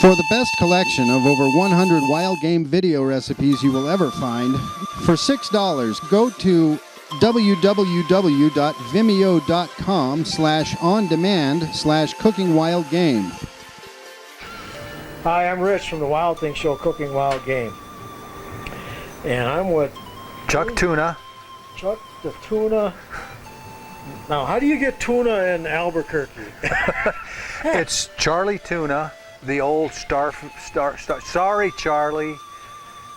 For the best collection of over 100 wild game video recipes you will ever find, for $6, go to www.vimeo.com/on-demand/cooking-wild-game. Hi, I'm Rich from the Wild Things Show, Cooking Wild Game. And I'm with Chuck Tuna. Chuck the Tuna. Now, how do you get tuna in Albuquerque? It's Charlie Tuna, the old sorry Charlie.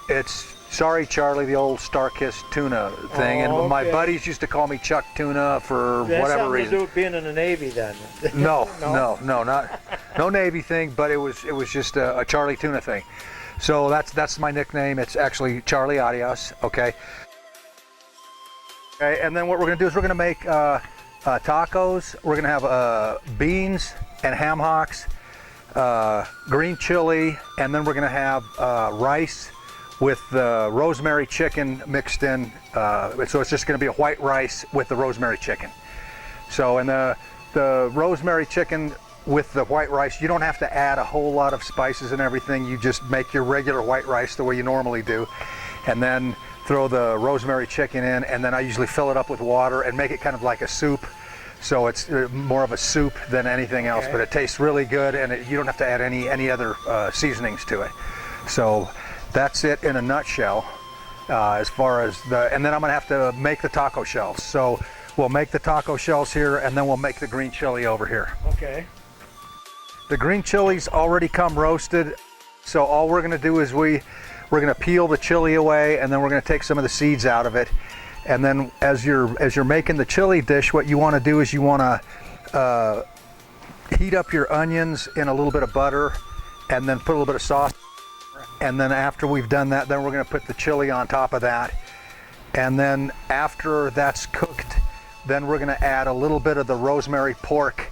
It's Sorry Charlie, the old star-kissed tuna thing. Oh, and my okay. buddies used to call me Chuck Tuna for whatever reason. To do with being in the Navy then? No, no Navy thing, but it was just a Charlie Tuna thing. So that's my nickname. It's actually Charlie Arias. Okay. Okay, and then what we're gonna do is we're gonna make tacos. We're gonna have beans and ham hocks, green chili, and then we're gonna have rice with the rosemary chicken mixed in. So it's just gonna be a white rice with the rosemary chicken. So, and the rosemary chicken with the white rice, you don't have to add a whole lot of spices and everything. You just make your regular white rice the way you normally do, and then throw the rosemary chicken in, and then I usually fill it up with water and make it kind of like a soup. So it's more of a soup than anything else, but it tastes really good, and you don't have to add any other seasonings to it. So that's it in a nutshell, as far as and then I'm gonna have to make the taco shells. So we'll make the taco shells here, and then we'll make the green chili over here. Okay. The green chili's already come roasted, so all we're gonna do is we're gonna peel the chili away, and then we're gonna take some of the seeds out of it. And then as you're making the chili dish, what you wanna do is you wanna heat up your onions in a little bit of butter, and then put a little bit of sauce. And then after we've done that, then we're gonna put the chili on top of that. And then after that's cooked, then we're gonna add a little bit of the rosemary pork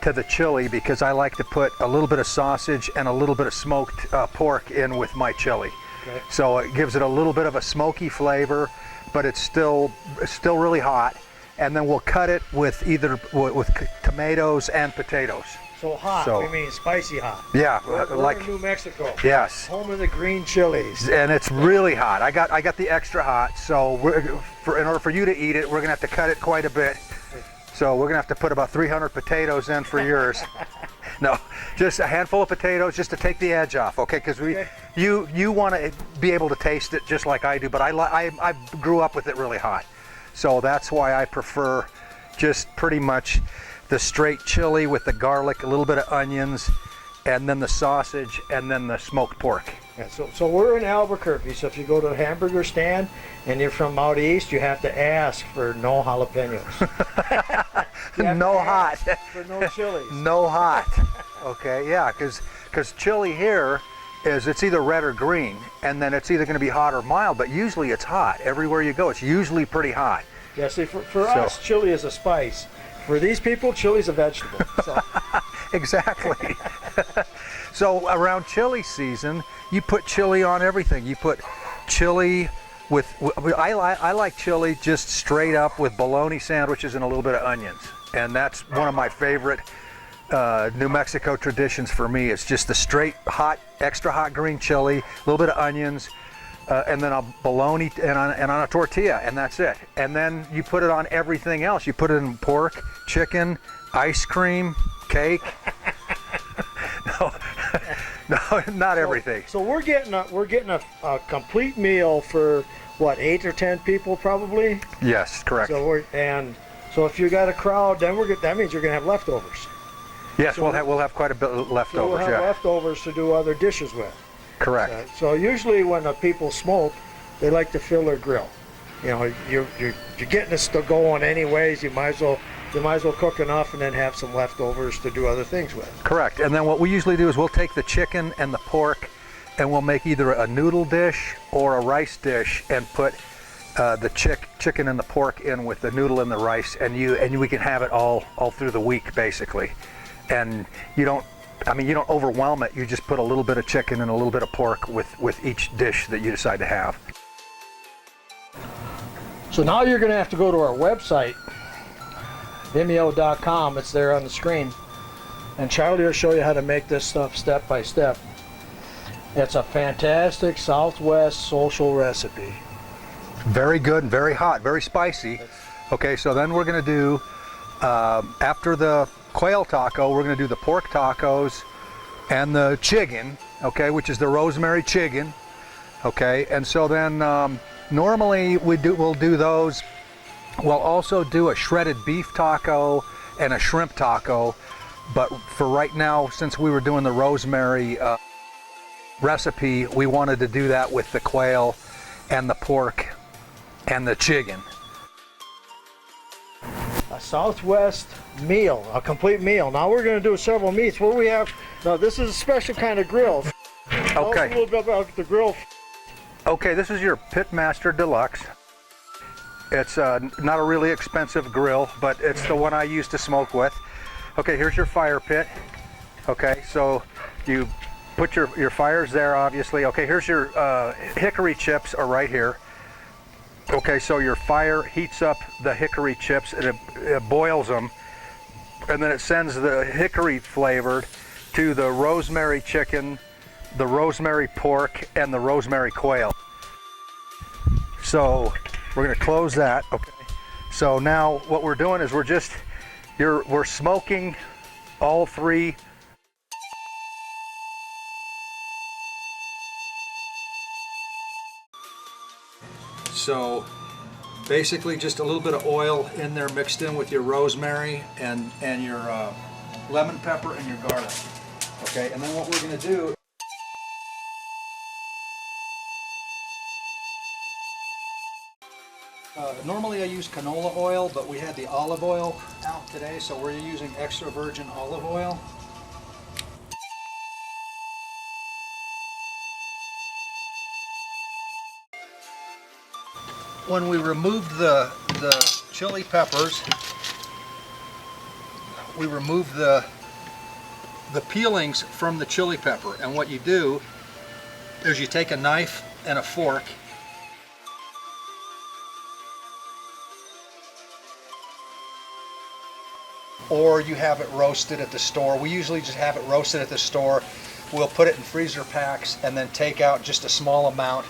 to the chili, because I like to put a little bit of sausage and a little bit of smoked pork in with my chili. Okay. So it gives it a little bit of a smoky flavor, but it's still really hot. And then we'll cut it with with tomatoes and potatoes. So hot, we mean spicy hot. Yeah, We're like in New Mexico. Yes. Home of the green chilies. And it's really hot. I got the extra hot. So in order for you to eat it, we're gonna have to cut it quite a bit. So we're gonna have to put about 300 potatoes in for yours. No, just a handful of potatoes just to take the edge off, okay? Because you want to be able to taste it just like I do, but I grew up with it really hot. So that's why I prefer just pretty much the straight chili with the garlic, a little bit of onions, and then the sausage, and then the smoked pork. Yeah, so we're in Albuquerque, so if you go to a hamburger stand and you're from out east, you have to ask for no jalapenos. No hot. For no chilies. No hot. Okay, yeah, because chili here it's either red or green, and then it's either going to be hot or mild, but usually it's hot. Everywhere you go, it's usually pretty hot. Yeah, see, for us, chili is a spice. For these people, chili's a vegetable. So. Exactly. So around chili season, you put chili on everything. You put chili with I like chili just straight up with bologna sandwiches and a little bit of onions, and that's one of my favorite New Mexico traditions for me. It's just the straight hot, extra hot green chili, a little bit of onions, and then a bologna and on a tortilla, and that's it. And then you put it on everything else. You put it in pork, chicken, ice cream, cake. No, not everything. So we're getting a complete meal for what, 8 or 10 people probably? Yes, correct. So so if you got a crowd, then that means you're gonna have leftovers. Yes, so we'll have quite a bit of leftovers. So we'll have leftovers to do other dishes with. Correct. So usually when the people smoke, they like to fill their grill. You know, you're getting this to going anyways. You might as well cook enough and then have some leftovers to do other things with. Correct. And then what we usually do is we'll take the chicken and the pork, and we'll make either a noodle dish or a rice dish, and put the chicken and the pork in with the noodle and the rice, and we can have it all through the week basically. And you don't overwhelm it. You just put a little bit of chicken and a little bit of pork with each dish that you decide to have. So now you're going to have to go to our website, Vimeo.com. It's there on the screen. And Charlie will show you how to make this stuff step by step. It's a fantastic Southwest social recipe. Very good and very hot, very spicy. Okay, so then we're gonna do, after the quail taco, we're gonna do the pork tacos and the chicken, okay, which is the rosemary chicken, okay, and so then normally we'll do those. We'll also do a shredded beef taco and a shrimp taco, but for right now, since we were doing the rosemary recipe, we wanted to do that with the quail and the pork and the chicken. A Southwest meal, a complete meal. Now we're going to do several meats. What we have now, this is a special kind of grill. Tell us a little bit about the grill. Okay, this is your Pitmaster Deluxe. It's not a really expensive grill, but it's the one I used to smoke with. Okay, here's your fire pit. Okay, so you put your fires there, obviously. Okay, here's your hickory chips are right here. Okay, so your fire heats up the hickory chips and it boils them, and then it sends the hickory flavored to the rosemary chicken, the rosemary pork, and the rosemary quail. So we're gonna close that. Okay. So now what we're doing is we're smoking all three. So basically just a little bit of oil in there mixed in with your rosemary and your lemon pepper and your garlic. Okay, and then what we're going to do, normally I use canola oil, but we had the olive oil out today, so we're using extra virgin olive oil. When we removed the chili peppers, we remove the peelings from the chili pepper, and what you do is you take a knife and a fork or you have it roasted at the store. We usually just have it roasted at the store. We'll put it in freezer packs and then take out just a small amount,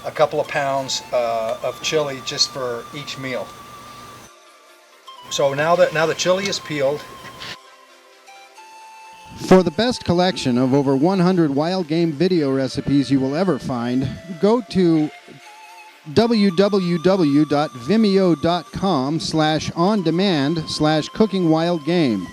a couple of pounds of chili just for each meal. So now the chili is peeled. For the best collection of over 100 wild game video recipes you will ever find, go to www.vimeo.com/on-demand/cookingwildgame.